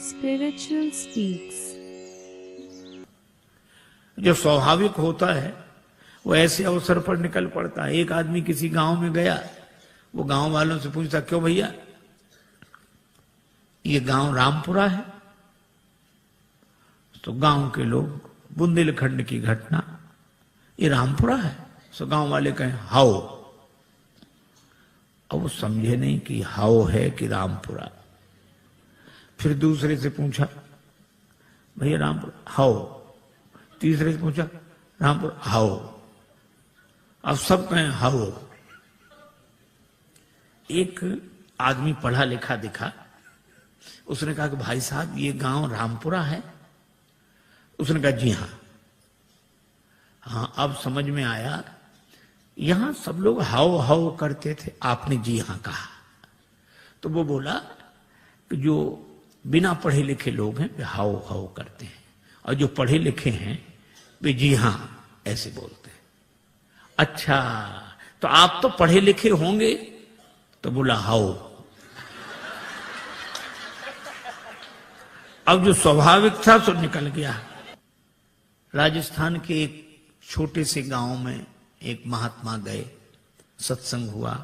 Spiritual Speaks। जो स्वाभाविक होता है वो ऐसे अवसर पर निकल पड़ता है। एक आदमी किसी गांव में गया, वो गांव वालों से पूछता, क्यों भैया ये गांव रामपुरा है? तो गांव के लोग, बुंदेलखंड की घटना, ये रामपुरा है? तो गांव वाले कहें हाओ। अब वो समझे नहीं कि हाओ है कि रामपुरा। फिर दूसरे से पूछा, भैया रामपुरा? हाओ। तीसरे से पूछा, रामपुर? हाओ। अब सब कहें हाओ। एक आदमी पढ़ा लिखा दिखा, उसने कहा कि भाई साहब ये गांव रामपुरा है? उसने कहा जी हाँ। हाँ, अब समझ में आया, यहां सब लोग हाओ हाओ करते थे, आपने जी हाँ कहा। तो वो बोला कि जो बिना पढ़े लिखे लोग हैं वे हाओ हाओ करते हैं, और जो पढ़े लिखे हैं वे जी हाँ ऐसे बोलते हैं। अच्छा, तो आप तो पढ़े लिखे होंगे? तो बोला हाओ। अब जो स्वाभाविक था सो निकल गया। राजस्थान के एक छोटे से गांव में एक महात्मा गए, सत्संग हुआ।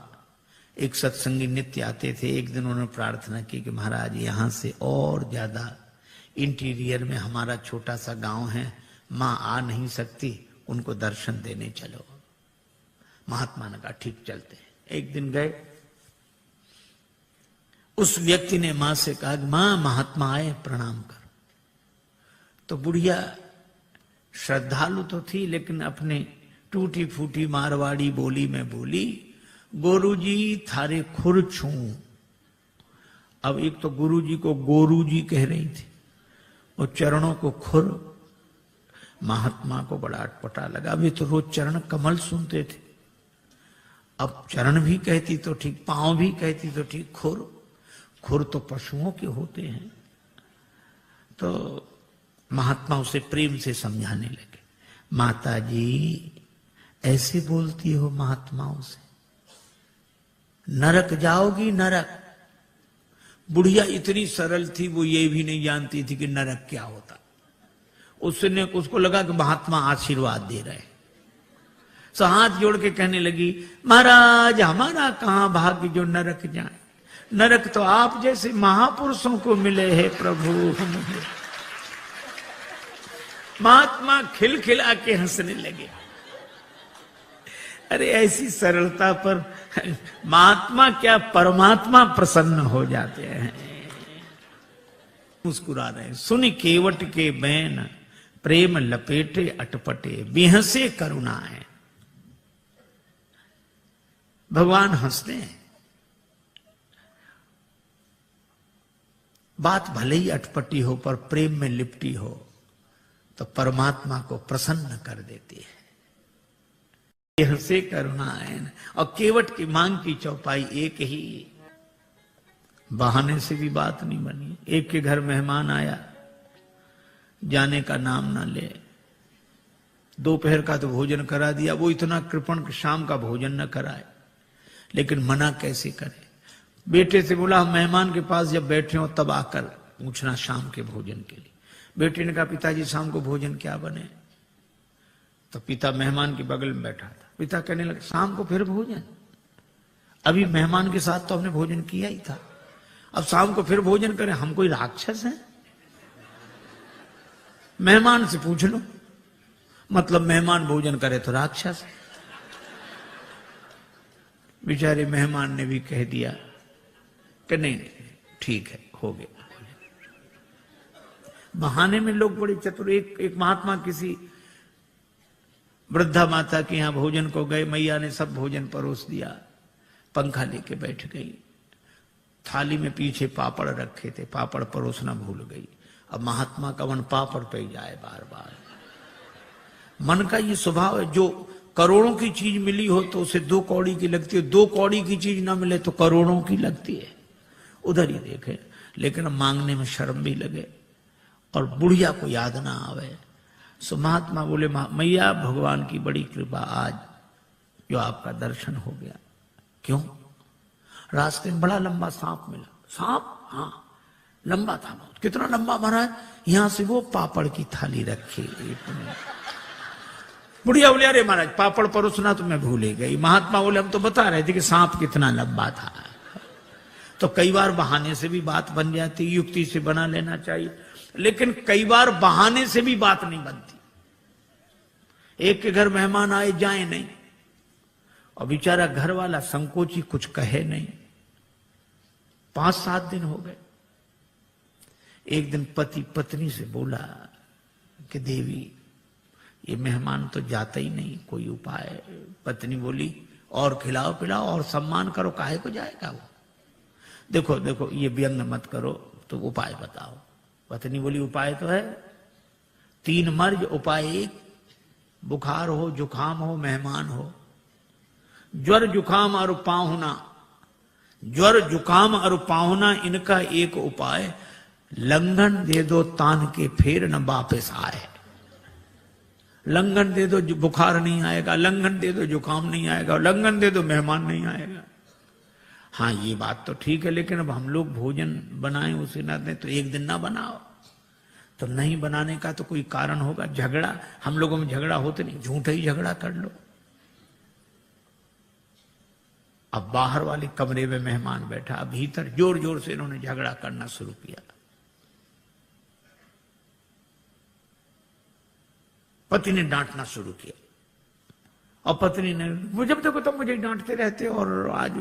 एक सत्संगी नित्य आते थे। एक दिन उन्होंने प्रार्थना की कि महाराज यहां से और ज्यादा इंटीरियर में हमारा छोटा सा गांव है, मां आ नहीं सकती, उनको दर्शन देने चलो। महात्मा ने कहा ठीक चलते हैं। एक दिन गए, उस व्यक्ति ने मां से कहा कि मां महात्मा आए, प्रणाम करो। तो बुढ़िया श्रद्धालु तो थी, लेकिन अपने टूटी फूटी मारवाड़ी बोली में बोली, गोरूजी थारे खुर छू। अब एक तो गुरुजी को गोरूजी कह रही थी और चरणों को खुर। महात्मा को बड़ा अटपटा लगा। अभी तो रोज चरण कमल सुनते थे, अब चरण भी कहती तो ठीक, पांव भी कहती तो ठीक, खुर? खुर तो पशुओं के होते हैं। तो महात्मा उसे प्रेम से समझाने लगे, माता जी ऐसे बोलती हो महात्माओं से, नरक जाओगी नरक। बुढ़िया इतनी सरल थी, वो ये भी नहीं जानती थी कि नरक क्या होता। उसको लगा कि महात्मा आशीर्वाद दे रहे। सो हाथ जोड़ के कहने लगी, महाराज हमारा कहां भाग्य जो नरक जाए, नरक तो आप जैसे महापुरुषों को मिले हैं प्रभु। महात्मा खिलखिला के हंसने लगे। अरे ऐसी सरलता पर महात्मा क्या परमात्मा प्रसन्न हो जाते हैं। मुस्कुरा रहे, सुन केवट के बैन प्रेम लपेटे अटपटे, बिहसे करुणा है। भगवान हंसते हैं। बात भले ही अटपटी हो पर प्रेम में लिपटी हो तो परमात्मा को प्रसन्न कर देती है। यह से करुणायन। और केवट की मांग की चौपाई एक ही, बहाने से भी बात नहीं बनी। एक के घर मेहमान आया, जाने का नाम ना ले। दोपहर का तो भोजन करा दिया, वो इतना कृपण कि शाम का भोजन न कराए, लेकिन मना कैसे करे। बेटे से बोला मेहमान के पास जब बैठे हो तब आकर पूछना शाम के भोजन के लिए। बेटे ने कहा पिताजी शाम को भोजन क्या बने? तो पिता मेहमान के बगल में बैठा था। पिता कहने लगे शाम को फिर भोजन? अभी मेहमान के साथ तो हमने भोजन किया ही था, अब शाम को फिर भोजन करें? हम कोई राक्षस हैं? मेहमान से पूछ लो, मतलब मेहमान भोजन करे तो राक्षस। बेचारे मेहमान ने भी कह दिया कि नहीं ठीक है, हो गया। बहाने में लोग बड़े चतुर। एक महात्मा किसी वृद्धा माता के यहां भोजन को गए, मैया ने सब भोजन परोस दिया, पंखा लेके बैठ गई। थाली में पीछे पापड़ रखे थे, पापड़ परोसना भूल गई। अब महात्मा का मन पापड़ पे जाए बार बार। मन का ये स्वभाव है, जो करोड़ों की चीज मिली हो तो उसे 2 कौड़ी की लगती है, 2 कौड़ी की चीज ना मिले तो करोड़ों की लगती है। उधर ही देखे, लेकिन मांगने में शर्म भी लगे और बुढ़िया को याद ना आवे। सो महात्मा बोले मैया भगवान की बड़ी कृपा, आज जो आपका दर्शन हो गया। क्यों? रास्ते में बड़ा लंबा सांप मिला। सांप? हाँ। लंबा था बहुत। कितना लंबा महाराज, यहां से वो पापड़ की थाली रखी। बुढ़िया बोले अरे महाराज पापड़ परोसना तो मैं भूल ही गई। महात्मा बोले हम तो बता रहे थे कि सांप कितना लंबा था। तो कई बार बहाने से भी बात बन जाती, युक्ति से बना लेना चाहिए, लेकिन कई बार बहाने से भी बात नहीं बनती। एक के घर मेहमान आए जाए नहीं, और बेचारा घर वाला संकोची कुछ कहे नहीं। 5-7 दिन हो गए। एक दिन पति पत्नी से बोला कि देवी ये मेहमान तो जाता ही नहीं, कोई उपाय। पत्नी बोली और खिलाओ पिलाओ और सम्मान करो, काहे को जाएगा वो। देखो देखो ये व्यंग मत करो, तो उपाय बताओ। पत्नी बोली उपाय तो है 3 मर्ज, उपाय 1। बुखार हो, जुखाम हो, मेहमान हो। ज्वर जुखाम और पाहुना, ज्वर जुखाम और पाहुना, इनका एक उपाय, लंघन दे दो तान के फिर न वापस आए। लंघन दे दो बुखार नहीं आएगा, लंघन दे दो जुखाम नहीं आएगा, लंघन दे दो मेहमान नहीं आएगा। हाँ ये बात तो ठीक है, लेकिन अब हम लोग भोजन बनाएं उसे ना दें तो एक दिन ना बनाओ। तो नहीं बनाने का तो कोई कारण होगा। झगड़ा, हम लोगों में झगड़ा होते नहीं, झूठा ही झगड़ा कर लो। अब बाहर वाले कमरे में मेहमान बैठा, भीतर जोर जोर से इन्होंने झगड़ा करना शुरू किया। पति ने डांटना शुरू किया, और पत्नी ने जब देखो तुम मुझे डांटते रहते और आज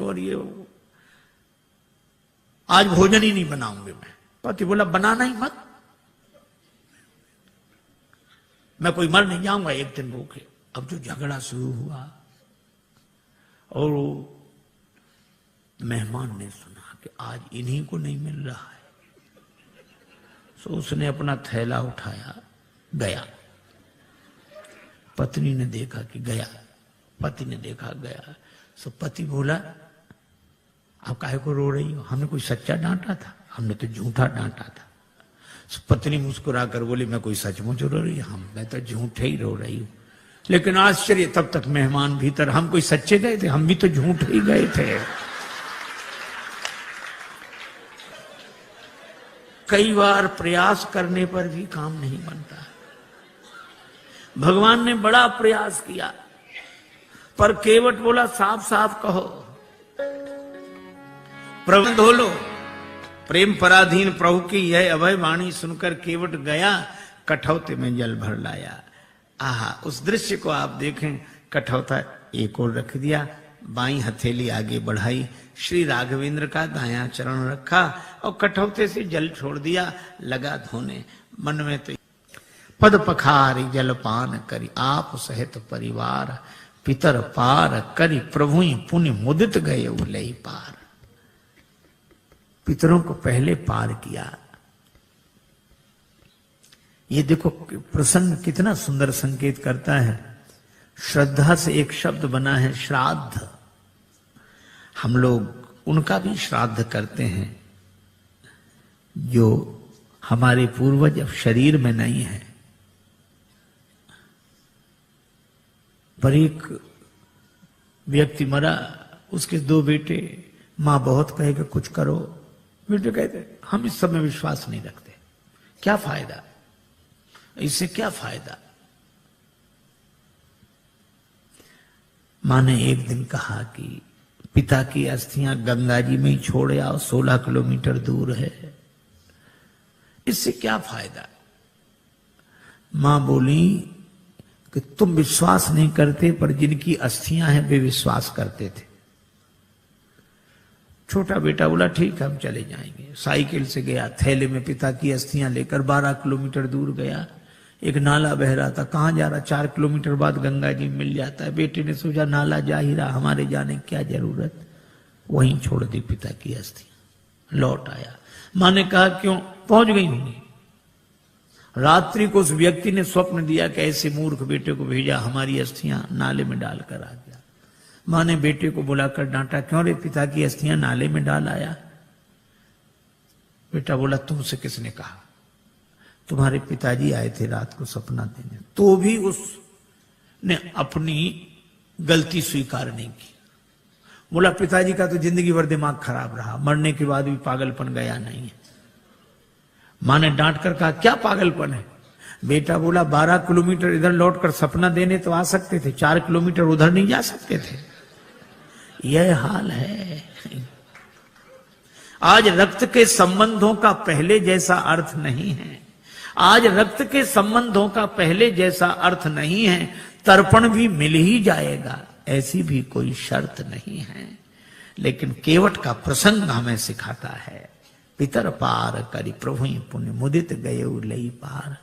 भोजन ही नहीं बनाऊंगी मैं। पति बोला बनाना ही मत, मैं कोई मर नहीं जाऊंगा एक दिन भूखे। अब जो झगड़ा शुरू हुआ, और मेहमान ने सुना कि आज इन्हीं को नहीं मिल रहा है, तो उसने अपना थैला उठाया गया। पत्नी ने देखा कि गया, पति ने देखा गया। सो पति बोला आप काहे को रो रही हो, हमने कोई सच्चा डांटा था, हमने तो झूठा डांटा था। सो पत्नी मुस्कुरा कर बोली मैं कोई सचमुच रो रही हूं, मैं तो झूठे ही रो रही हूं। लेकिन आश्चर्य, तब तक मेहमान भीतर, हम कोई सच्चे गए थे, हम भी तो झूठे ही गए थे। कई बार प्रयास करने पर भी काम नहीं बनता। भगवान ने बड़ा प्रयास किया, पर केवट बोला साफ साफ कहो, प्रबंध हो लो। प्रेम पराधीन प्रभु की यह अभय वाणी सुनकर केवट गया, कठौते में जल भर लाया। आहा, उस दृश्य को आप देखें। कठौता एक और रख दिया, बाई हथेली आगे बढ़ाई, श्री राघवेंद्र का दायां चरण रखा और कठौते से जल छोड़ दिया, लगा धोने। मन में तो पद पखारी जलपान करी, आप सहित परिवार, पितर पार करी, प्रभु पुण्य मुदित गए उलई पार। पितरों को पहले पार किया। ये देखो प्रसंग कितना सुंदर संकेत करता है। श्रद्धा से एक शब्द बना है श्राद्ध। हम लोग उनका भी श्राद्ध करते हैं जो हमारे पूर्वज अब शरीर में नहीं है। पर एक व्यक्ति मरा, उसके 2 बेटे, मां बहुत कहेगा कुछ करो, बेटे कहते हम इस सब में विश्वास नहीं रखते, क्या फायदा, इससे क्या फायदा। मां ने एक दिन कहा कि पिता की अस्थियां गंगा जी में ही छोड़ आओ, 16 किलोमीटर दूर है, इससे क्या फायदा। मां बोली कि तुम विश्वास नहीं करते, पर जिनकी अस्थियां हैं वे विश्वास करते थे। छोटा बेटा बोला ठीक है हम चले जाएंगे। साइकिल से गया, थैले में पिता की अस्थियां लेकर 12 किलोमीटर दूर गया। एक नाला बह रहा था, कहां जा रहा, 4 किलोमीटर बाद गंगा जी मिल जाता है। बेटे ने सोचा नाला जा ही रहा, हमारे जाने की क्या जरूरत, वहीं छोड़ दी पिता की अस्थियां। लौट आया, मां ने कहा क्यों, पहुंच गई होंगी। रात्रि को उस व्यक्ति ने स्वप्न दिया कि ऐसे मूर्ख बेटे को भेजा, हमारी अस्थियां नाले में डालकर आ गया। मां ने बेटे को बुलाकर डांटा, क्यों रे पिता की अस्थियां नाले में डाल आया। बेटा बोला तुमसे किसने कहा, तुम्हारे पिताजी आए थे रात को सपना देने। तो भी उसने अपनी गलती स्वीकार नहीं की। बोला पिताजी का तो जिंदगी भर दिमाग खराब रहा, मरने के बाद भी पागलपन गया नहीं है। माँ ने डांट कर कहा क्या पागलपन है। बेटा बोला 12 किलोमीटर इधर लौटकर सपना देने तो आ सकते थे, 4 किलोमीटर उधर नहीं जा सकते थे। यह हाल है। आज रक्त के संबंधों का पहले जैसा अर्थ नहीं है। आज रक्त के संबंधों का पहले जैसा अर्थ नहीं है। तर्पण भी मिल ही जाएगा, ऐसी भी कोई शर्त नहीं है। लेकिन केवट का प्रसंग हमें सिखाता है, पितर पार करी प्रभु पुण्य मुदित गये लई पार।